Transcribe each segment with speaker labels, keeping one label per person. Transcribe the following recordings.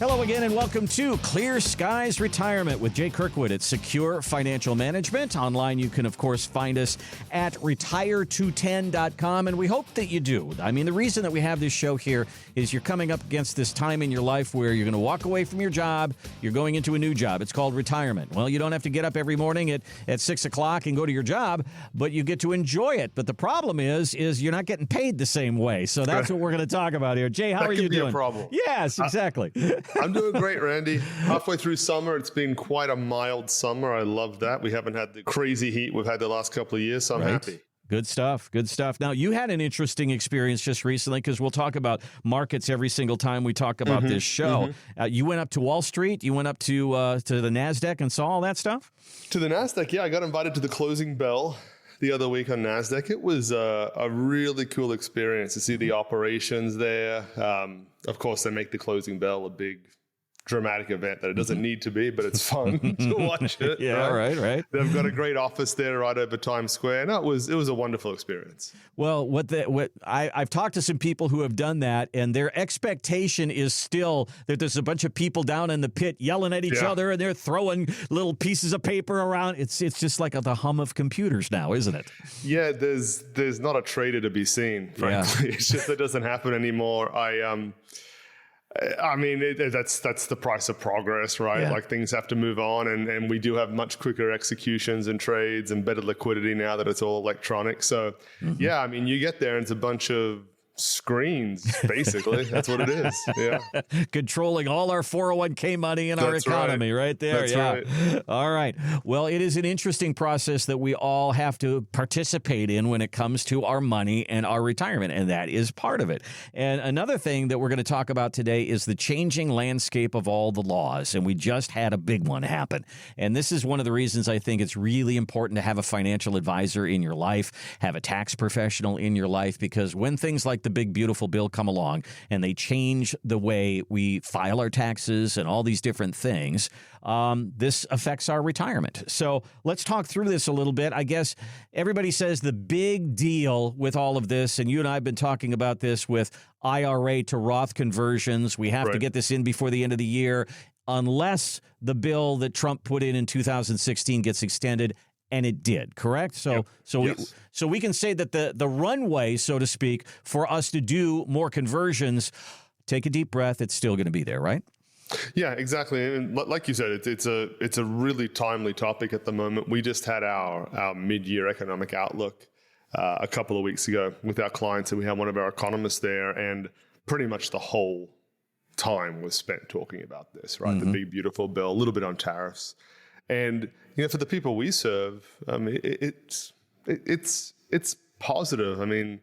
Speaker 1: Hello again and welcome to Clear Skies Retirement with Jay Kirkwood at Secure Financial Management. Online, you can, of course, find us at retire210.com, and we hope that you do. I mean, the reason that we have this show here is you're coming up against this time in your life where you're going to walk away from your job, you're going into a new job. It's called retirement. Well, you don't have to get up every morning at 6 o'clock and go to your job, but you get to enjoy it. But the problem is you're not getting paid the same way. So that's what we're going to talk about here. Jay, how are you doing?
Speaker 2: That could be a problem.
Speaker 1: Yes, exactly.
Speaker 2: I'm doing great, Randy. Halfway through summer, it's been quite a mild summer. I love that. We haven't had the crazy heat we've had the last couple of years, so I'm happy.
Speaker 1: Good stuff. Good stuff. Now, you had an interesting experience just recently because we'll talk about markets every single time we talk about this show. You went up to Wall Street. You went up to the NASDAQ and saw all that stuff? To
Speaker 2: the NASDAQ, yeah. I got invited to the closing bell the other week on NASDAQ. It was a really cool experience to see the operations there. Of course, they make the closing bell a big dramatic event that it doesn't need to be, but it's fun to watch it.
Speaker 1: Yeah, right.
Speaker 2: They've got a great office there right over Times Square. No, it was a wonderful experience.
Speaker 1: Well, I've talked to some people who have done that, and their expectation is still that there's a bunch of people down in the pit yelling at each other, and they're throwing little pieces of paper around. It's just like the hum of computers now, isn't it?
Speaker 2: Yeah, there's not a trader to be seen, frankly. Yeah. It's just that doesn't happen anymore. I mean, that's the price of progress, right?
Speaker 1: Yeah.
Speaker 2: Like things have to move on, and we do have much quicker executions and trades and better liquidity now that it's all electronic. So, yeah, I mean, you get there and it's a bunch of screens, basically. That's what it is. Yeah.
Speaker 1: Controlling all our 401k money in our economy right there.
Speaker 2: That's right.
Speaker 1: All right. Well, it is an interesting process that we all have to participate in when it comes to our money and our retirement, and that is part of it. And another thing that we're going to talk about today is the changing landscape of all the laws, and we just had a big one happen. And this is one of the reasons I think it's really important to have a financial advisor in your life, have a tax professional in your life, because when things like the big beautiful bill come along and they change the way we file our taxes and all these different things, this affects our retirement. So let's talk through this a little bit. I guess everybody says the big deal with all of this, and you and I have been talking about this with IRA to Roth conversions. We have to get this in before the end of the year, unless the bill that Trump put in 2016 gets extended. And it did, correct? So we can say that the runway, so to speak, for us to do more conversions, take a deep breath, it's still going to be there, right?
Speaker 2: Yeah, exactly. And like you said, it's a really timely topic at the moment. We just had our mid-year economic outlook a couple of weeks ago with our clients, and we had one of our economists there, and pretty much the whole time was spent talking about this, right? The big beautiful bill, a little bit on tariffs. And for the people we serve, it's positive. I mean,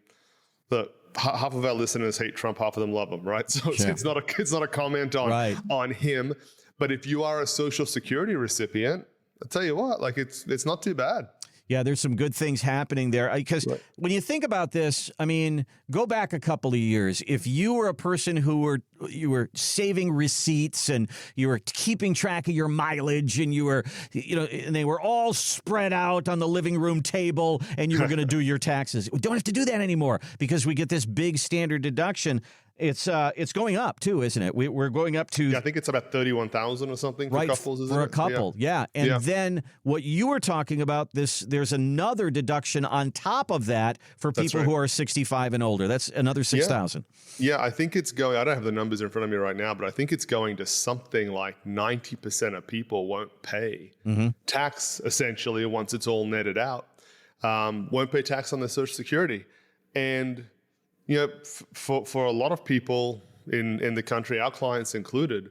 Speaker 2: look, half of our listeners hate Trump, half of them love him, right? So it's not a comment on him. But if you are a Social Security recipient, I'll tell you what, like it's not too bad.
Speaker 1: Yeah, there's some good things happening there. Because when you think about this, I mean, go back a couple of years. If you were a person who you were saving receipts and you were keeping track of your mileage and you were, and they were all spread out on the living room table and you were going to do your taxes. We don't have to do that anymore because we get this big standard deduction. It's going up too, isn't it? We're going up to.
Speaker 2: Yeah, I think it's about 31,000 or something for couples. Isn't
Speaker 1: for
Speaker 2: it?
Speaker 1: A couple, yeah. And then what you were talking about, there's another deduction on top of that for people who are 65 and older. That's another 6,000.
Speaker 2: Yeah, I think it's going. I don't have the numbers in front of me right now, but I think it's going to something like 90% of people won't pay tax essentially once it's all netted out. Won't pay tax on their Social Security, and for a lot of people in the country, our clients included,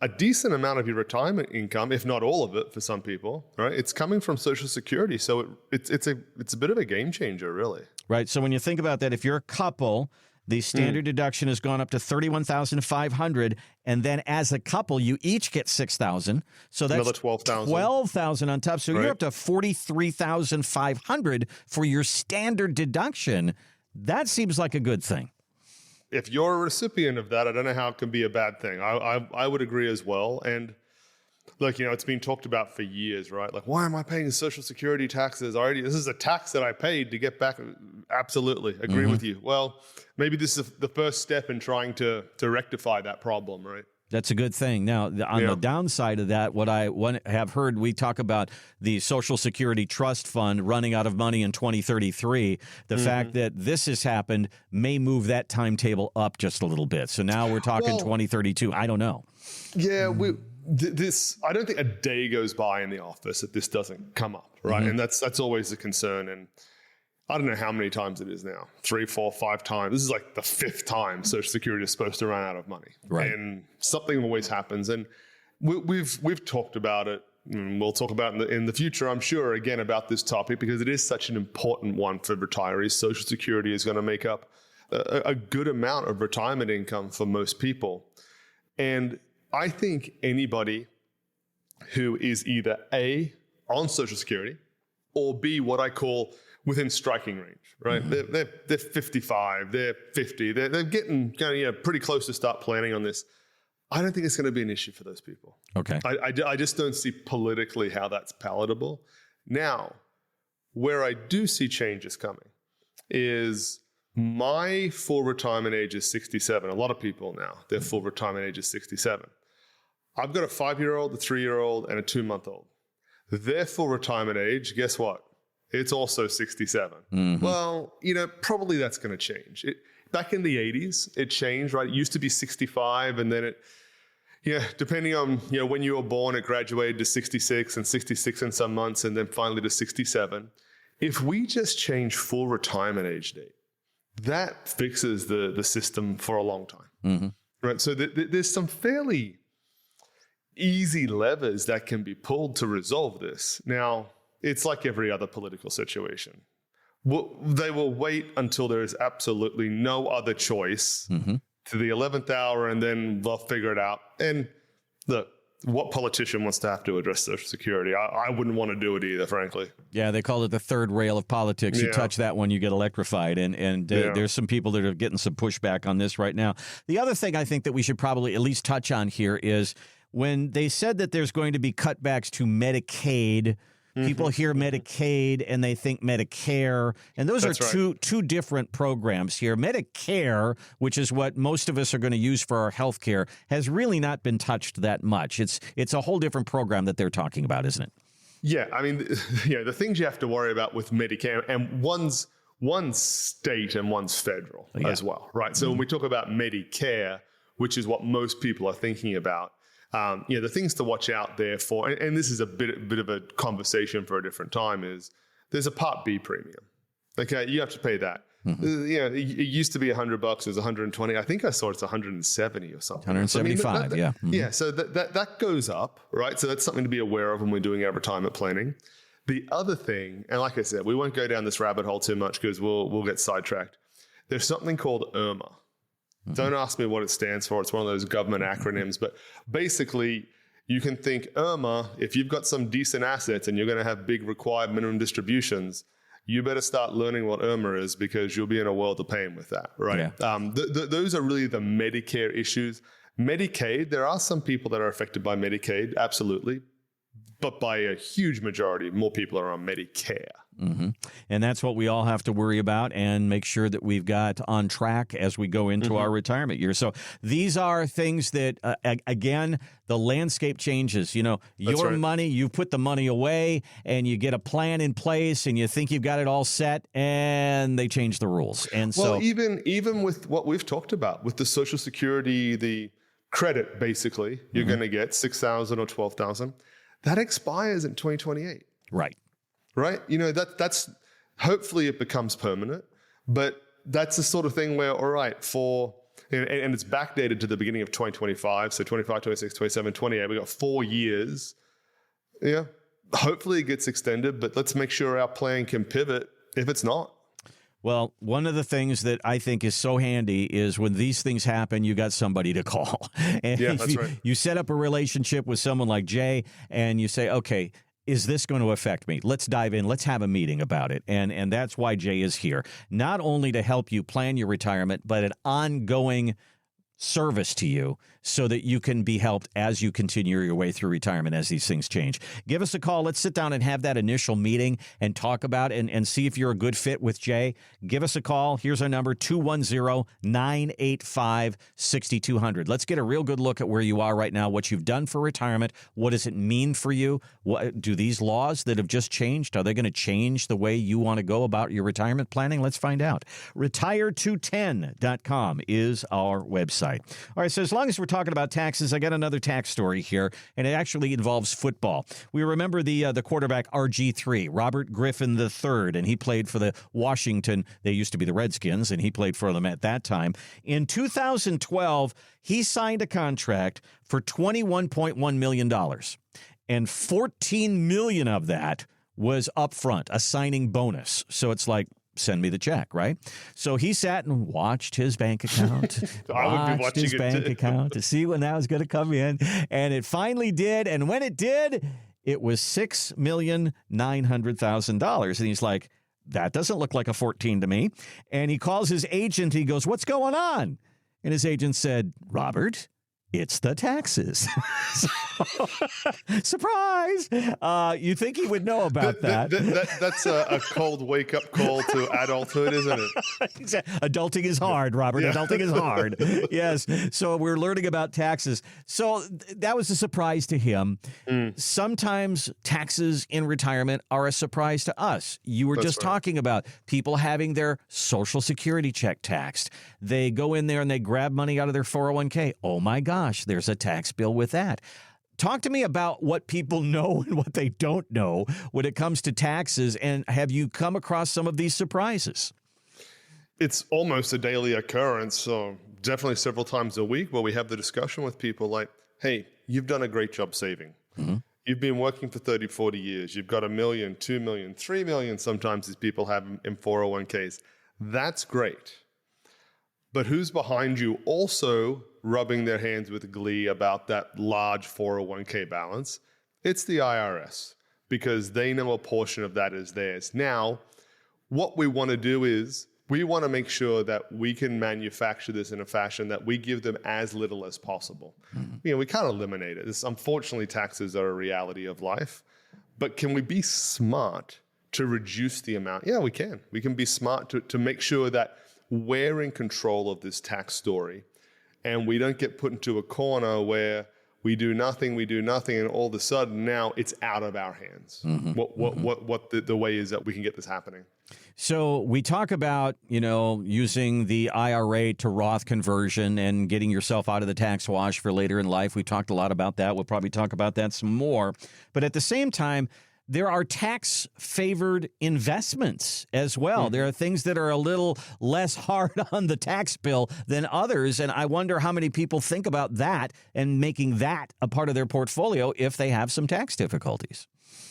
Speaker 2: a decent amount of your retirement income, if not all of it for some people, right? It's coming from Social Security. So it's a bit of a game changer, really.
Speaker 1: Right. So when you think about that, if you're a couple, the standard deduction has gone up to $31,500, and then as a couple, you each get $6,000. So that's
Speaker 2: another $12,000.
Speaker 1: $12,000 on top. So you're up to $43,500 for your standard deduction. That seems like a good thing.
Speaker 2: If you're a recipient of that, I don't know how it can be a bad thing. I would agree as well. And look, it's been talked about for years, right? Like, why am I paying Social Security taxes? This is a tax that I paid to get back. Absolutely. Agree with you. Well, maybe this is the first step in trying to rectify that problem, right?
Speaker 1: That's a good thing. Now, on the downside of that, what I have heard, we talk about the Social Security Trust Fund running out of money in 2033. The fact that this has happened may move that timetable up just a little bit. So now we're talking 2032. I don't know.
Speaker 2: Yeah, this. I don't think a day goes by in the office that this doesn't come up, right? And that's always a concern. And I don't know how many times it is now, 3, 4, 5 times. This is like the 5th time Social Security is supposed to run out of money.
Speaker 1: Right.
Speaker 2: And something always happens. And we've talked about it, and we'll talk about it in the future, I'm sure, again, about this topic, because it is such an important one for retirees. Social Security is going to make up a good amount of retirement income for most people. And I think anybody who is either A, on Social Security, or B, what I call within striking range, right? They're 55, they're 50, they're getting kind of pretty close to start planning on this. I don't think it's going to be an issue for those people.
Speaker 1: Okay.
Speaker 2: I just don't see politically how that's palatable. Now, where I do see changes coming is my full retirement age is 67. A lot of people now, their full retirement age is 67. I've got a 5-year-old, a 3-year-old, and a 2-month-old. Their full retirement age, guess what? It's also 67. Well, probably that's going to change. Back in the 80s, it changed, right? It used to be 65, and then depending on when you were born, it graduated to 66 and 66 in some months, and then finally to 67. If we just change full retirement age date, that fixes the system for a long time, right? So there's some fairly easy levers that can be pulled to resolve this. Now, it's like every other political situation. They will wait until there is absolutely no other choice to the 11th hour, and then they'll figure it out. And look, what politician wants to have to address Social Security? I wouldn't want to do it either, frankly.
Speaker 1: Yeah, they call it the third rail of politics. You touch that one, you get electrified. And there's some people that are getting some pushback on this right now. The other thing I think that we should probably at least touch on here is when they said that there's going to be cutbacks to Medicaid. People hear Medicaid and they think Medicare, and those are two different programs here. Medicare, which is what most of us are going to use for our health care, has really not been touched that much. It's a whole different program that they're talking about, isn't it?
Speaker 2: Yeah, I mean, the things you have to worry about with Medicare, and one's state and one's federal as well, right? So when we talk about Medicare, which is what most people are thinking about, the things to watch out there for, and this is a bit of a conversation for a different time, is there's a Part B premium. Okay, you have to pay that. It used to be $100, it was 120. I think I saw it's 170 or something.
Speaker 1: 175,
Speaker 2: Yeah, so that goes up, right? So that's something to be aware of when we're doing our retirement planning. The other thing, and like I said, we won't go down this rabbit hole too much because we'll get sidetracked. There's something called IRMAA. Don't ask me what it stands for. It's one of those government acronyms. But basically, you can think IRMAA, if you've got some decent assets and you're going to have big required minimum distributions, you better start learning what IRMAA is, because you'll be in a world of pain with that, right? Yeah. Those are really the Medicare issues. Medicaid, there are some people that are affected by Medicaid, absolutely. But by a huge majority, more people are on Medicare.
Speaker 1: And that's what we all have to worry about and make sure that we've got on track as we go into our retirement year. So these are things that, again, the landscape changes. Your money, you put the money away and you get a plan in place and you think you've got it all set, and they change the rules. And
Speaker 2: even with what we've talked about, with the Social Security, the credit, basically, you're going to get $6,000 or $12,000. That expires in 2028.
Speaker 1: Right.
Speaker 2: That's hopefully it becomes permanent, but that's the sort of thing where, all right, and it's backdated to the beginning of 2025. So 25, 26, 27, 28, we got 4 years. Yeah. Hopefully it gets extended, but let's make sure our plan can pivot if it's not.
Speaker 1: Well, one of the things that I think is so handy is when these things happen, you got somebody to call. And
Speaker 2: that's right.
Speaker 1: You set up a relationship with someone like Jay, and you say, okay, is this going to affect me? Let's dive in. Let's have a meeting about it. And that's why Jay is here, not only to help you plan your retirement, but an ongoing service to you so that you can be helped as you continue your way through retirement as these things change. Give us a call. Let's sit down and have that initial meeting and talk about it and see if you're a good fit with Jay. Give us a call. Here's our number, 210-985-6200. Let's get a real good look at where you are right now, what you've done for retirement. What does it mean for you? What, do these laws that have just changed, are they going to change the way you want to go about your retirement planning? Let's find out. Retire210.com is our website. All right, so as long as we're talking about taxes, I got another tax story here, and it actually involves football. We remember the quarterback RG3, Robert Griffin III, and he played for the Washington. They used to be the Redskins, and he played for them at that time. In 2012, he signed a contract for $21.1 million, and $14 million of that was upfront, a signing bonus. So it's like, send me the check, right? So he sat and watched his bank account, watched his bank account to see when that was going to come in. And it finally did. And when it did, it was $6,900,000. And he's like, that doesn't look like a 14 to me. And he calls his agent. He goes, what's going on? And his agent said, Robert, it's the taxes. Surprise! You think he would know about that.
Speaker 2: That's a cold wake-up call to adulthood, isn't it?
Speaker 1: Adulting is hard, Robert. Yeah. Adulting is hard. Yes. So we're learning about taxes. So that was a surprise to him. Sometimes taxes in retirement are a surprise to us. You were just talking about people having their Social Security check taxed. They go in there and they grab money out of their 401k. Oh, my gosh, there's a tax bill with that. Talk to me about what people know and what they don't know when it comes to taxes, and have you come across some of these surprises?
Speaker 2: It's almost a daily occurrence, so definitely several times a week where we have the discussion with people like, hey, you've done a great job saving. Mm-hmm. You've been working for 30, 40 years. You've got $1 million, $2 million, $3 million sometimes these people have in 401ks. That's great. But who's behind you also rubbing their hands with glee about that large 401k balance? It's the IRS, because they know a portion of that is theirs. Now, what we want to do is we want to make sure that we can manufacture this in a fashion that we give them as little as possible. Mm-hmm. We can't eliminate it. Unfortunately, taxes are a reality of life. But can we be smart to reduce the amount? Yeah, we can. We can be smart to make sure that we're in control of this tax story, and we don't get put into a corner where we do nothing, and all of a sudden now it's out of our hands. Mm-hmm. What the way is that we can get this happening?
Speaker 1: So we talk about, using the IRA to Roth conversion and getting yourself out of the tax wash for later in life. We talked a lot about that. We'll probably talk about that some more. But at the same time, there are tax-favored investments as well. Mm-hmm. There are things that are a little less hard on the tax bill than others, and I wonder how many people think about that and making that a part of their portfolio if they have some tax difficulties.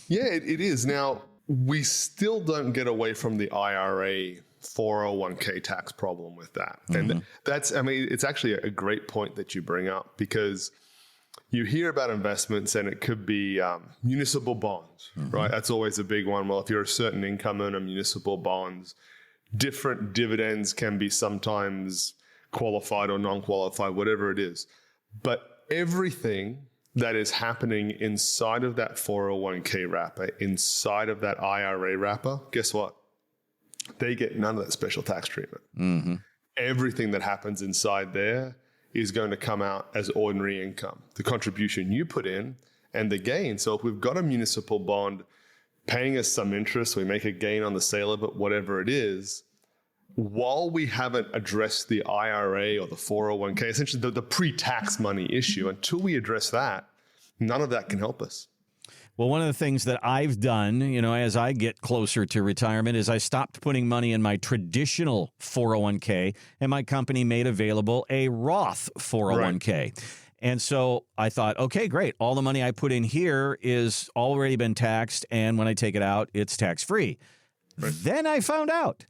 Speaker 2: Yeah, it is. Now, we still don't get away from the IRA 401k tax problem with that. Mm-hmm. And it's actually a great point that you bring up, because you hear about investments and it could be municipal bonds, mm-hmm. right? That's always a big one. Well, if you're a certain income earner, municipal bonds, different dividends can be sometimes qualified or non-qualified, whatever it is. But everything that is happening inside of that 401k wrapper, inside of that IRA wrapper, guess what? They get none of that special tax treatment. Mm-hmm. Everything that happens inside there is going to come out as ordinary income. The contribution you put in and the gain. So if we've got a municipal bond paying us some interest, we make a gain on the sale of it, whatever it is, while we haven't addressed the IRA or the 401k, essentially the pre-tax money issue, until we address that, none of that can help us.
Speaker 1: Well, one of the things that I've done, as I get closer to retirement, is I stopped putting money in my traditional 401k, and my company made available a Roth 401k. Right. And so I thought, okay, great. All the money I put in here is already been taxed, and when I take it out, it's tax-free. Right. Then I found out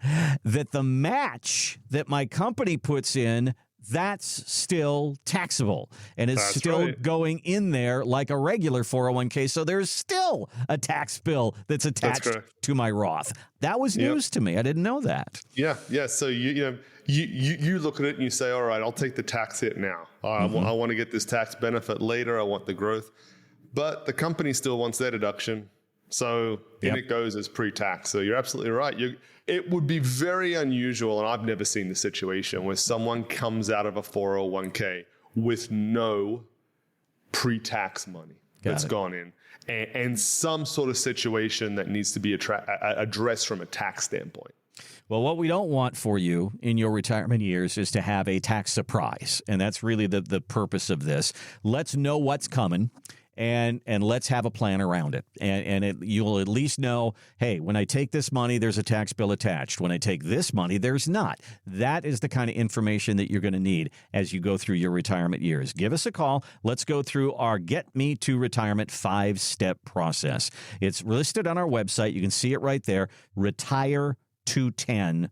Speaker 1: that the match that my company puts in that's still taxable, and it's
Speaker 2: That's
Speaker 1: still
Speaker 2: right.
Speaker 1: going in there like a regular 401k. So there's still a tax bill that's attached
Speaker 2: correct.
Speaker 1: to my Roth. That was news to me. I didn't know that.
Speaker 2: Yeah. So you look at it and you say, all right, I'll take the tax hit now. I want to get this tax benefit later. I want the growth, but the company still wants their deduction. So in it goes as pre-tax. So you're absolutely right. It would be very unusual, and I've never seen the situation where someone comes out of a 401k with no pre-tax money that's gone in, and some sort of situation that needs to be addressed from a tax standpoint.
Speaker 1: Well, what we don't want for you in your retirement years is to have a tax surprise, and that's really the purpose of this. Let's know what's coming. And let's have a plan around it. And you'll at least know, hey, when I take this money, there's a tax bill attached. When I take this money, there's not. That is the kind of information that you're going to need as you go through your retirement years. Give us a call. Let's go through our Get Me to Retirement 5-step process. It's listed on our website. You can see it right there, retire210.com.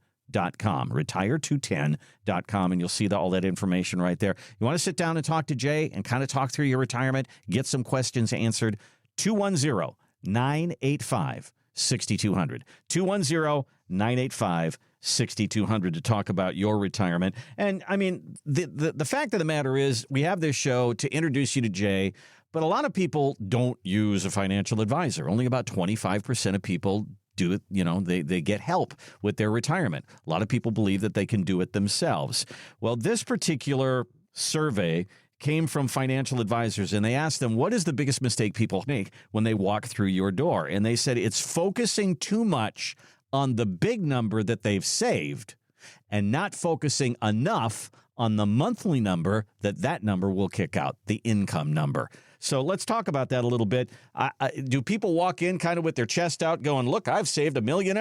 Speaker 1: retire210.com, and you'll see all that information right there. You want to sit down and talk to Jay and kind of talk through your retirement, get some questions answered, 210-985-6200. 210-985-6200 to talk about your retirement. And I mean, the fact of the matter is we have this show to introduce you to Jay, but a lot of people don't use a financial advisor. Only about 25% of people do it, they get help with their retirement. A lot of people believe that they can do it themselves. Well, this particular survey came from financial advisors, and they asked them, what is the biggest mistake people make when they walk through your door? And they said it's focusing too much on the big number that they've saved and not focusing enough on the monthly number that number will kick out, the income number. So let's talk about that a little bit. Do people walk in kind of with their chest out going, look, I've saved $1.5 million.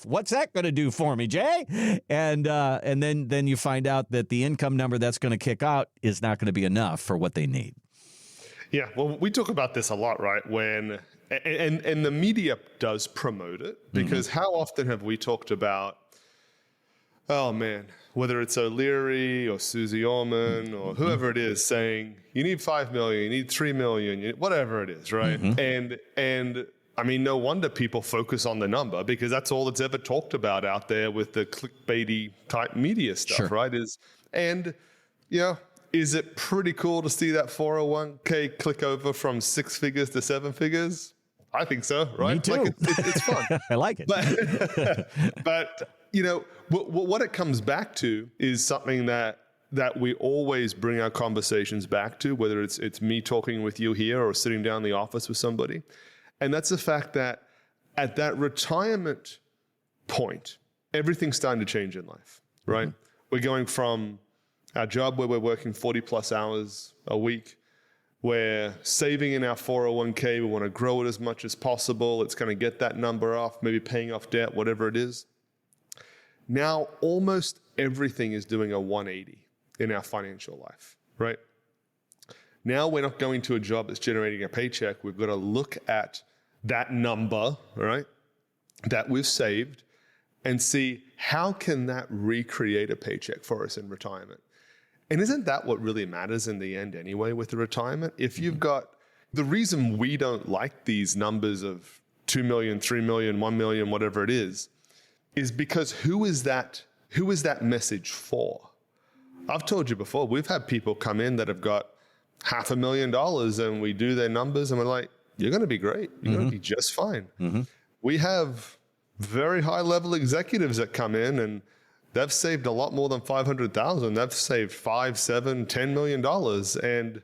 Speaker 1: What's that going to do for me, Jay? And then you find out that the income number that's going to kick out is not going to be enough for what they need.
Speaker 2: Yeah, well, we talk about this a lot, right? And the media does promote it, because how often have we talked about, oh man, whether it's O'Leary or Susie Orman or whoever it is saying, you need 5 million, you need 3 million, whatever it is, right? And I mean, no wonder people focus on the number, because that's all that's ever talked about out there with the clickbaity type media stuff, right? Is it pretty cool to see that 401k click over from 6 figures to 7 figures? I think so, right?
Speaker 1: Me too.
Speaker 2: Like it's fun.
Speaker 1: I like it.
Speaker 2: But what it comes back to is something that we always bring our conversations back to, whether it's me talking with you here or sitting down in the office with somebody. And that's the fact that at that retirement point, everything's starting to change in life, right? We're going from our job where we're working 40 plus hours a week. We're saving in our 401k. We want to grow it as much as possible. It's going to get that number off, maybe paying off debt, whatever it is. Now, almost everything is doing a 180 in our financial life, right? Now we're not going to a job that's generating a paycheck. We've got to look at that number, right, that we've saved, and see how can that recreate a paycheck for us in retirement. And isn't that what really matters in the end anyway with the retirement? If you've got, the reason we don't like these numbers of 2 million, 3 million, 1 million, whatever it is because who is that message for? I've told you before, we've had people come in that have got $500,000 and we do their numbers and we're like, you're going to be great. You're going to be just fine. We have very high level executives that come in and they've saved a lot more than 500,000. They've saved $5, $7, $10 million. And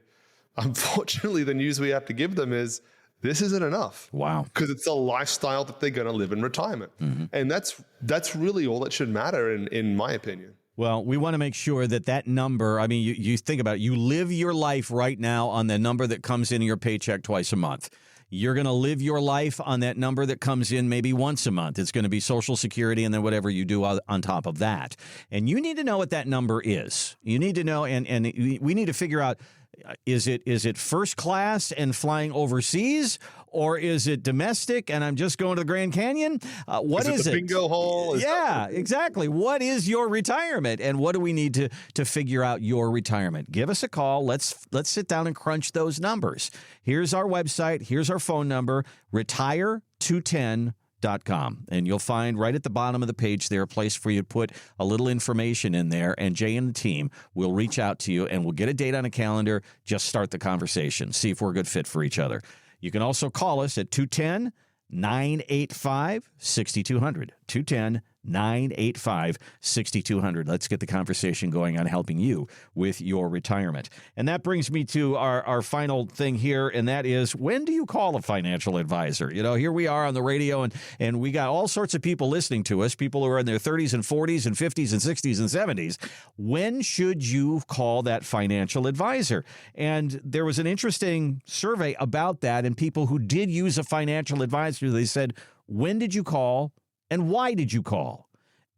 Speaker 2: unfortunately, the news we have to give them is this isn't enough.
Speaker 1: Wow.
Speaker 2: Because it's a lifestyle that they're going to live in retirement. And that's really all that should matter in my opinion.
Speaker 1: Well, we want to make sure that number, I mean, you think about it, you live your life right now on the number that comes in your paycheck twice a month. You're going to live your life on that number that comes in maybe once a month. It's going to be Social Security and then whatever you do on top of that. And you need to know what that number is. You need to know, and we need to figure out, Is it first class and flying overseas, or is it domestic and I'm just going to the Grand Canyon? What is it?
Speaker 2: Bingo hall?
Speaker 1: Yeah, exactly. What is your retirement, and what do we need to figure out your retirement? Give us a call. Let's sit down and crunch those numbers. Here's our website. Here's our phone number, retire210.com. And you'll find right at the bottom of the page there a place for you to put a little information in there, and Jay and the team will reach out to you and we'll get a date on a calendar. Just start the conversation. See if we're a good fit for each other. You can also call us at 210-985-6200. 210-985-6200. Let's get the conversation going on helping you with your retirement. And that brings me to our final thing here, and that is, when do you call a financial advisor? You know, here we are on the radio, and we got all sorts of people listening to us, people who are in their 30s and 40s and 50s and 60s and 70s. When should you call that financial advisor? And there was an interesting survey about that, and people who did use a financial advisor, they said, when did you call? And why did you call?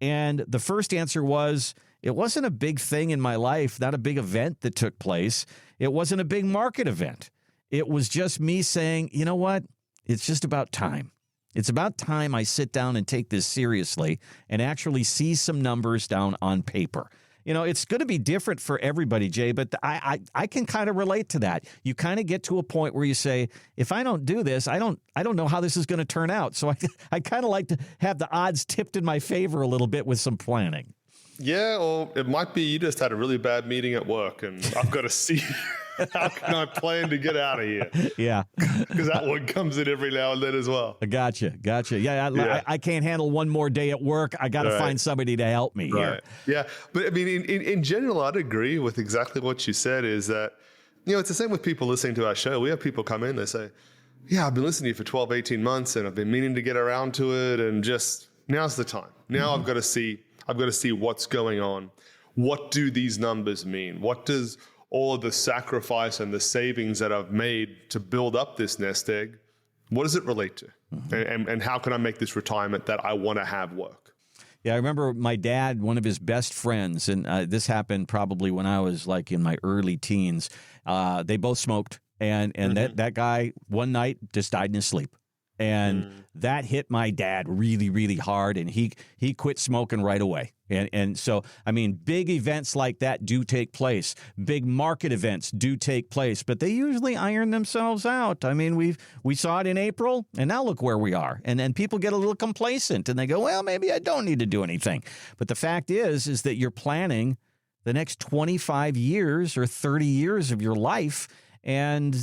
Speaker 1: And the first answer was, it wasn't a big thing in my life, not a big event that took place. It wasn't a big market event. It was just me saying, you know what? It's just about time. It's about time I sit down and take this seriously and actually see some numbers down on paper. You know, it's going to be different for everybody, Jay, but I can kind of relate to that. You kind of get to a point where you say, if I don't do this, I don't know how this is going to turn out. So I kind of like to have the odds tipped in my favor a little bit with some planning.
Speaker 2: Yeah, or it might be you just had a really bad meeting at work and I've got to see how can I plan to get out of here?
Speaker 1: Yeah.
Speaker 2: Because that one comes in every now and then as well.
Speaker 1: Gotcha. Yeah, I can't handle one more day at work. I got to find somebody to help me here.
Speaker 2: Yeah. But I mean, in general, I'd agree with exactly what you said, is that, you know, it's the same with people listening to our show. We have people come in, they say, yeah, I've been listening to you for 12, 18 months and I've been meaning to get around to it. And just now's the time. Now I've got to see what's going on. What do these numbers mean? What does all of the sacrifice and the savings that I've made to build up this nest egg, what does it relate to? And how can I make this retirement that I want to have work?
Speaker 1: Yeah, I remember my dad, one of his best friends, and this happened probably when I was like in my early teens. They both smoked, and that guy one night just died in his sleep. And that hit my dad really, really hard, and he quit smoking right away. And so, I mean, big events like that do take place. Big market events do take place, but they usually iron themselves out. I mean, we saw it in April, and now look where we are. And then people get a little complacent, and they go, well, maybe I don't need to do anything. But the fact is that you're planning the next 25 years or 30 years of your life, and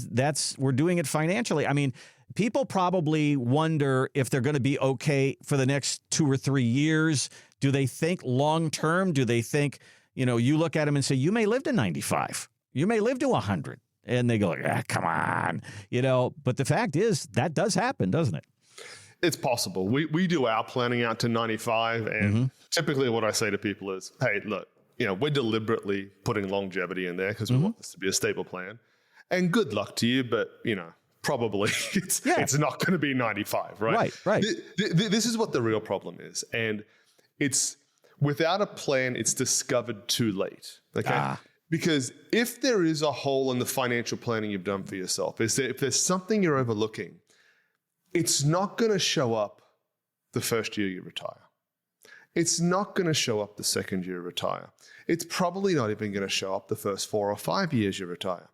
Speaker 1: we're doing it financially. I mean, people probably wonder if they're going to be okay for the next 2 or 3 years. Do they think long term? Do they think, you know, you look at them and say, you may live to 95. You may live to 100. And they go, come on. You know, but the fact is that does happen, doesn't it?
Speaker 2: It's possible. We do our planning out to 95. And typically what I say to people is, hey, look, you know, we're deliberately putting longevity in there because we want this to be a stable plan. And good luck to you, but, you know, probably it's not going to be 95, right?
Speaker 1: Right.
Speaker 2: This is what the real problem is. And it's without a plan, it's discovered too late. Okay. Because if there is a hole in the financial planning you've done for yourself, if there's something you're overlooking, it's not going to show up the first year you retire. It's not going to show up the second year you retire. It's probably not even going to show up the first 4 or 5 years you retire.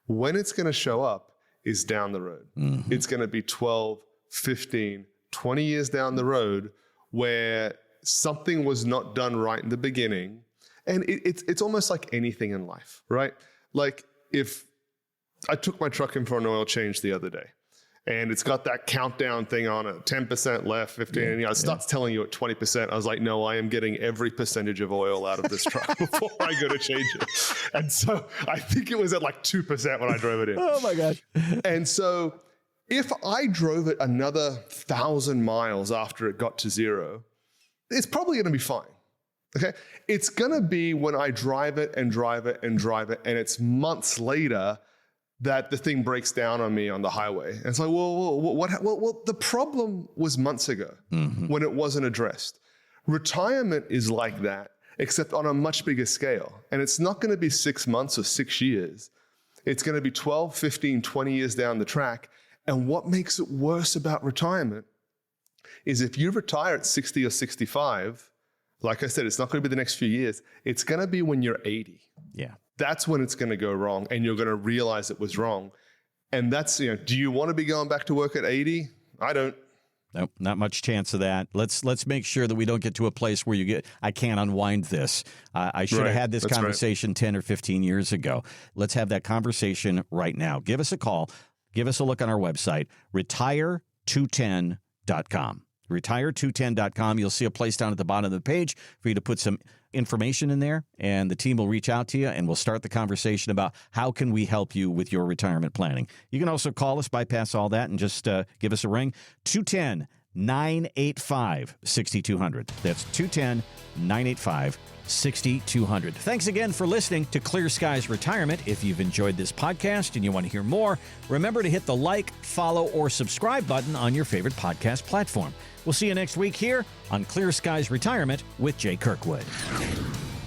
Speaker 2: When it's going to show up is down the road. It's going to be 12, 15, 20 years down the road where something was not done right in the beginning. And it's almost like anything in life, right? Like if I took my truck in for an oil change the other day and it's got that countdown thing on it, 10% left, 15, and it starts telling you at 20%. I was like, no, I am getting every percentage of oil out of this truck before I go to change it. And so I think it was at like 2% when I drove it in.
Speaker 1: Oh my gosh.
Speaker 2: And so if I drove it another 1,000 miles after it got to zero, it's probably going to be fine. Okay. It's going to be when I drive it and drive it and drive it, and it's months later that the thing breaks down on me on the highway. And it's like, well, the problem was months ago when it wasn't addressed. Retirement is like that, except on a much bigger scale. And it's not going to be 6 months or 6 years. It's going to be 12, 15, 20 years down the track. And what makes it worse about retirement is if you retire at 60 or 65, like I said, it's not going to be the next few years. It's going to be when you're 80.
Speaker 1: Yeah.
Speaker 2: That's when it's going to go wrong, and you're going to realize it was wrong. And that's, do you want to be going back to work at 80? I don't.
Speaker 1: Nope, not much chance of that. Let's make sure that we don't get to a place where I can't unwind this. I should have had this conversation 10 or 15 years ago. Let's have that conversation right now. Give us a call. Give us a look on our website, retire210.com. Retire210.com. You'll see a place down at the bottom of the page for you to put some information in there, and the team will reach out to you, and we'll start the conversation about how can we help you with your retirement planning. You can also call us, bypass all that, and just give us a ring, 210-985-6200. That's 210-985-6200. Thanks again for listening to Clear Skies Retirement. If you've enjoyed this podcast and you want to hear more, remember to hit the like, follow, or subscribe button on your favorite podcast platform. We'll see you next week here on Clear Skies Retirement with Jay Kirkwood.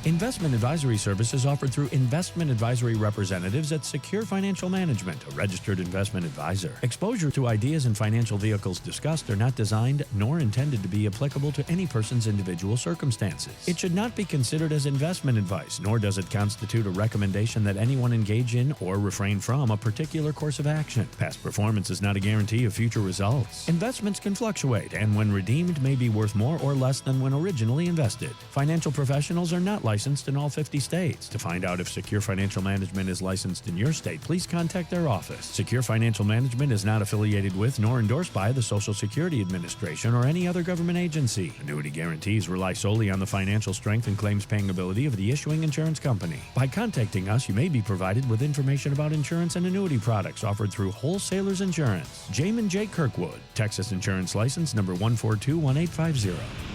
Speaker 3: Investment advisory services offered through investment advisory representatives at Secure Financial Management, a registered investment advisor. Exposure to ideas and financial vehicles discussed are not designed nor intended to be applicable to any person's individual circumstances. It should not be considered as investment advice, nor does it constitute a recommendation that anyone engage in or refrain from a particular course of action. Past performance is not a guarantee of future results. Investments can fluctuate, and when redeemed may be worth more or less than when originally invested. Financial professionals are not licensed in all 50 states. To find out if Secure Financial Management is licensed in your state, please contact their office. Secure Financial Management is not affiliated with nor endorsed by the Social Security Administration or any other government agency. Annuity guarantees rely solely on the financial strength and claims paying ability of the issuing insurance company. By contacting us, you may be provided with information about insurance and annuity products offered through Wholesalers Insurance. Jamin J. Kirkwood, Texas Insurance License number 1421850.